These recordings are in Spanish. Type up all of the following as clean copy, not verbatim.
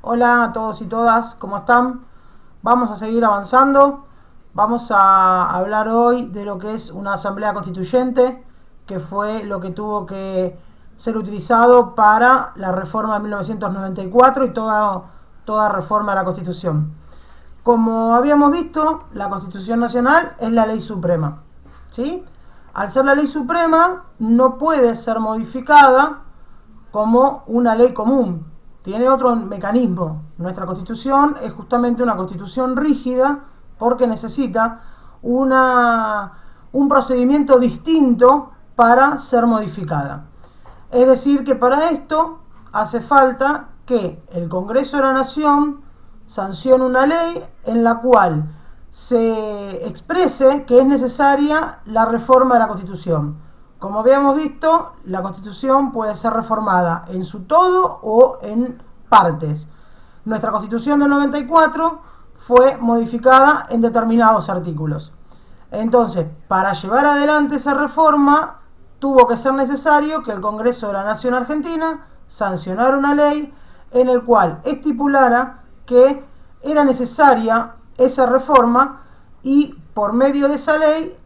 Hola a todos y todas, ¿cómo están? Vamos a seguir avanzando. Vamos a hablar hoy de lo que es una asamblea constituyente, que fue lo que tuvo que ser utilizado para la reforma de 1994 y toda reforma de la Constitución. Como habíamos visto, la Constitución Nacional es la ley suprema, ¿sí? Al ser la ley suprema, no puede ser modificada como una ley común. Tiene otro mecanismo. Nuestra Constitución es justamente una Constitución rígida porque necesita un procedimiento distinto para ser modificada. Es decir, que para esto hace falta que el Congreso de la Nación sancione una ley en la cual se exprese que es necesaria la reforma de la Constitución. Como habíamos visto, la Constitución puede ser reformada en su todo o en partes. Nuestra Constitución del 94 fue modificada en determinados artículos. Entonces, para llevar adelante esa reforma, tuvo que ser necesario que el Congreso de la Nación Argentina sancionara una ley en el cual estipulara que era necesaria esa reforma y por medio de esa ley,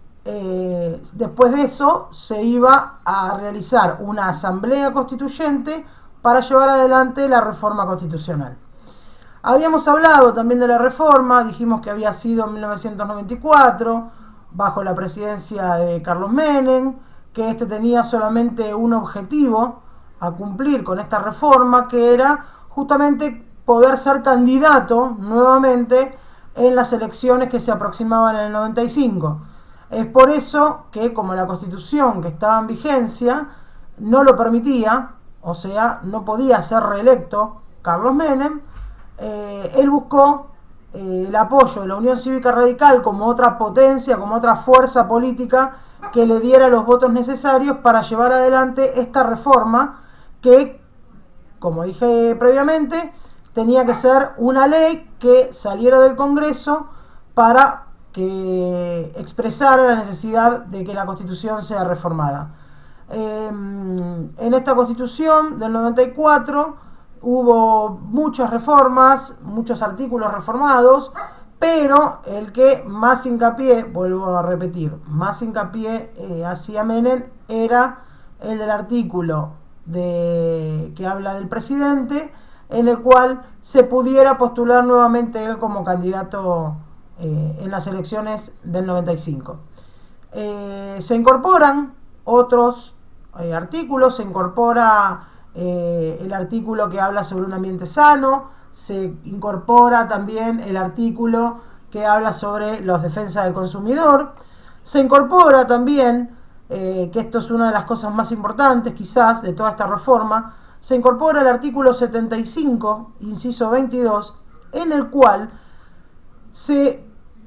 después de eso, se iba a realizar una asamblea constituyente para llevar adelante la reforma constitucional. Habíamos hablado también de la reforma, dijimos que había sido en 1994, bajo la presidencia de Carlos Menem, que este tenía solamente un objetivo a cumplir con esta reforma, que era justamente poder ser candidato nuevamente en las elecciones que se aproximaban en el 95. Es por eso que, como la Constitución que estaba en vigencia no lo permitía, o sea, no podía ser reelecto Carlos Menem, él buscó el apoyo de la Unión Cívica Radical como otra potencia, como otra fuerza política que le diera los votos necesarios para llevar adelante esta reforma que, como dije previamente, tenía que ser una ley que saliera del Congreso para que expresara la necesidad de que la Constitución sea reformada. En esta Constitución del 94 hubo muchas reformas, muchos artículos reformados, pero el que más hincapié, vuelvo a repetir, más hincapié hacía Menem era el del artículo que habla del presidente, en el cual se pudiera postular nuevamente él como candidato en las elecciones del 95. Se incorporan otros artículos, se incorpora el artículo que habla sobre un ambiente sano, se incorpora también el artículo que habla sobre la defensa del consumidor, se incorpora también, que esto es una de las cosas más importantes quizás de toda esta reforma, se incorpora el artículo 75, inciso 22, en el cual se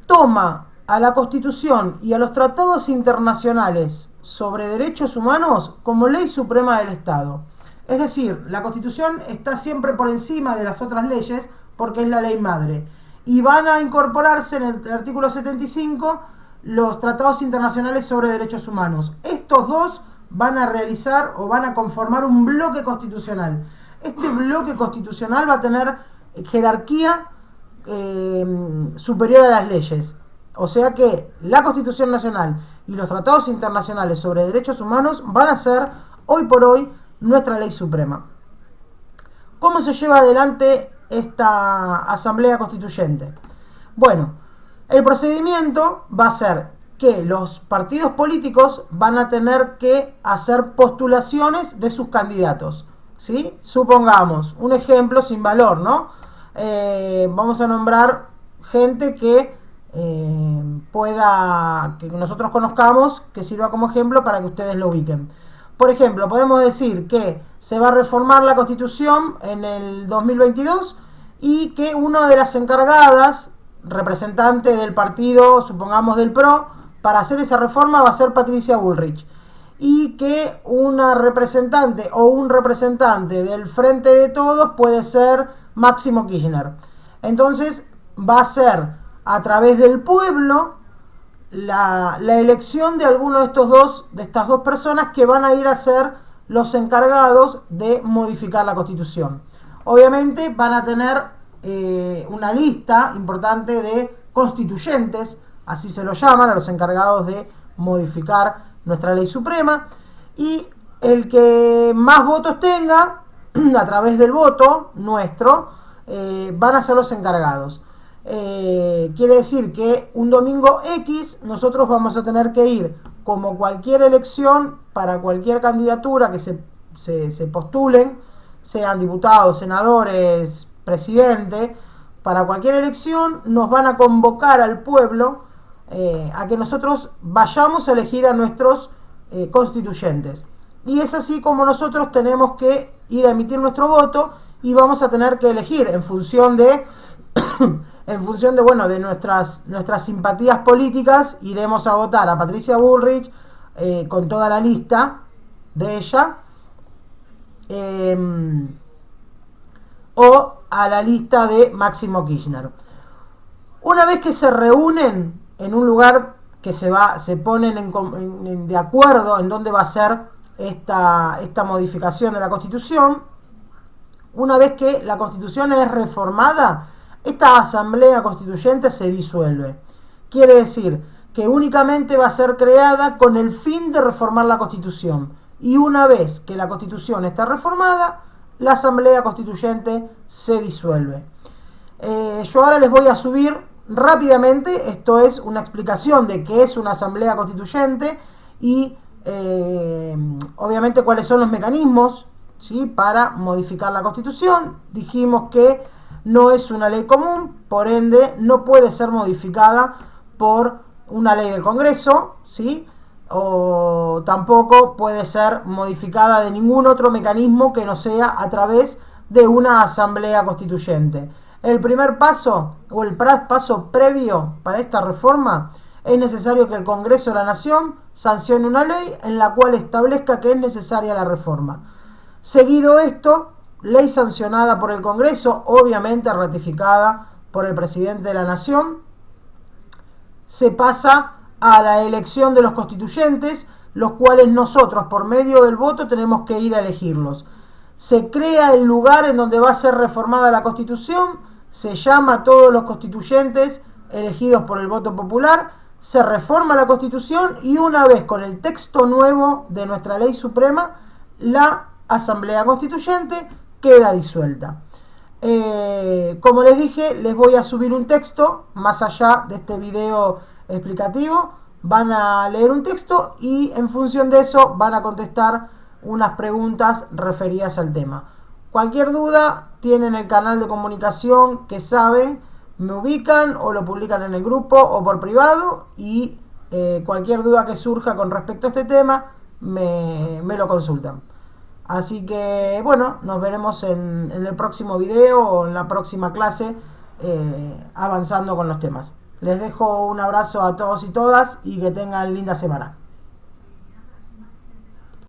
toma a la Constitución y a los tratados internacionales sobre derechos humanos como ley suprema del Estado. Es decir, la Constitución está siempre por encima de las otras leyes porque es la ley madre. Y van a incorporarse en el artículo 75 los tratados internacionales sobre derechos humanos. Estos dos van a realizar o van a conformar un bloque constitucional. Este bloque constitucional va a tener jerarquía superior a las leyes. O sea que la Constitución Nacional y los tratados internacionales sobre derechos humanos van a ser, hoy por hoy, nuestra ley suprema. ¿Cómo se lleva adelante esta asamblea constituyente? Bueno, el procedimiento va a ser que los partidos políticos van a tener que hacer postulaciones de sus candidatos, ¿sí? Supongamos, un ejemplo sin valor, ¿no? Vamos a nombrar gente que que nosotros conozcamos, que sirva como ejemplo para que ustedes lo ubiquen. Por ejemplo, podemos decir que se va a reformar la Constitución en el 2022 y que una de las encargadas, representante del partido, supongamos del PRO, para hacer esa reforma va a ser Patricia Bullrich. Y que una representante o un representante del Frente de Todos puede ser Máximo Kirchner. Entonces va a ser a través del pueblo la elección de alguno de estas dos personas que van a ir a ser los encargados de modificar la Constitución. obviamente van a tener una lista importante de constituyentes, así se lo llaman a los encargados de modificar nuestra ley suprema, y el que más votos tenga, a través del voto nuestro, van a ser los encargados. Quiere decir que un domingo X nosotros vamos a tener que ir, como cualquier elección, para cualquier candidatura que se postulen, sean diputados, senadores, presidente, para cualquier elección nos van a convocar al pueblo a que nosotros vayamos a elegir a nuestros constituyentes. Y es así como nosotros tenemos que ir a emitir nuestro voto y vamos a tener que elegir en función de de nuestras simpatías políticas. Iremos a votar a Patricia Bullrich con toda la lista de ella, o a la lista de Máximo Kirchner. Una vez que se reúnen en un lugar que se ponen de acuerdo en dónde va a ser esta modificación de la Constitución, una vez que la Constitución es reformada, esta Asamblea Constituyente se disuelve. Quiere decir que únicamente va a ser creada con el fin de reformar la Constitución. Y una vez que la Constitución está reformada, la Asamblea Constituyente se disuelve. Yo ahora les voy a subir rápidamente, esto es una explicación de qué es una Asamblea Constituyente y obviamente cuáles son los mecanismos, ¿sí?, para modificar la Constitución. Dijimos que no es una ley común, por ende no puede ser modificada por una ley del Congreso, ¿sí?, o tampoco puede ser modificada de ningún otro mecanismo que no sea a través de una Asamblea Constituyente. El primer paso, o el paso previo para esta reforma, es necesario que el Congreso de la Nación sancione una ley en la cual establezca que es necesaria la reforma. Seguido esto, ley sancionada por el Congreso, obviamente ratificada por el presidente de la Nación, se pasa a la elección de los constituyentes, los cuales nosotros, por medio del voto, tenemos que ir a elegirlos. Se crea el lugar en donde va a ser reformada la Constitución, se llama a todos los constituyentes elegidos por el voto popular, se reforma la Constitución y una vez con el texto nuevo de nuestra ley suprema, la Asamblea Constituyente queda disuelta. Como les dije, les voy a subir un texto más allá de este video explicativo. Van a leer un texto y en función de eso van a contestar unas preguntas referidas al tema. Cualquier duda, tienen el canal de comunicación que saben, me ubican o lo publican en el grupo o por privado, y cualquier duda que surja con respecto a este tema me lo consultan. Así que bueno, nos veremos en el próximo video o en la próxima clase avanzando con los temas. Les dejo un abrazo a todos y todas y que tengan linda semana.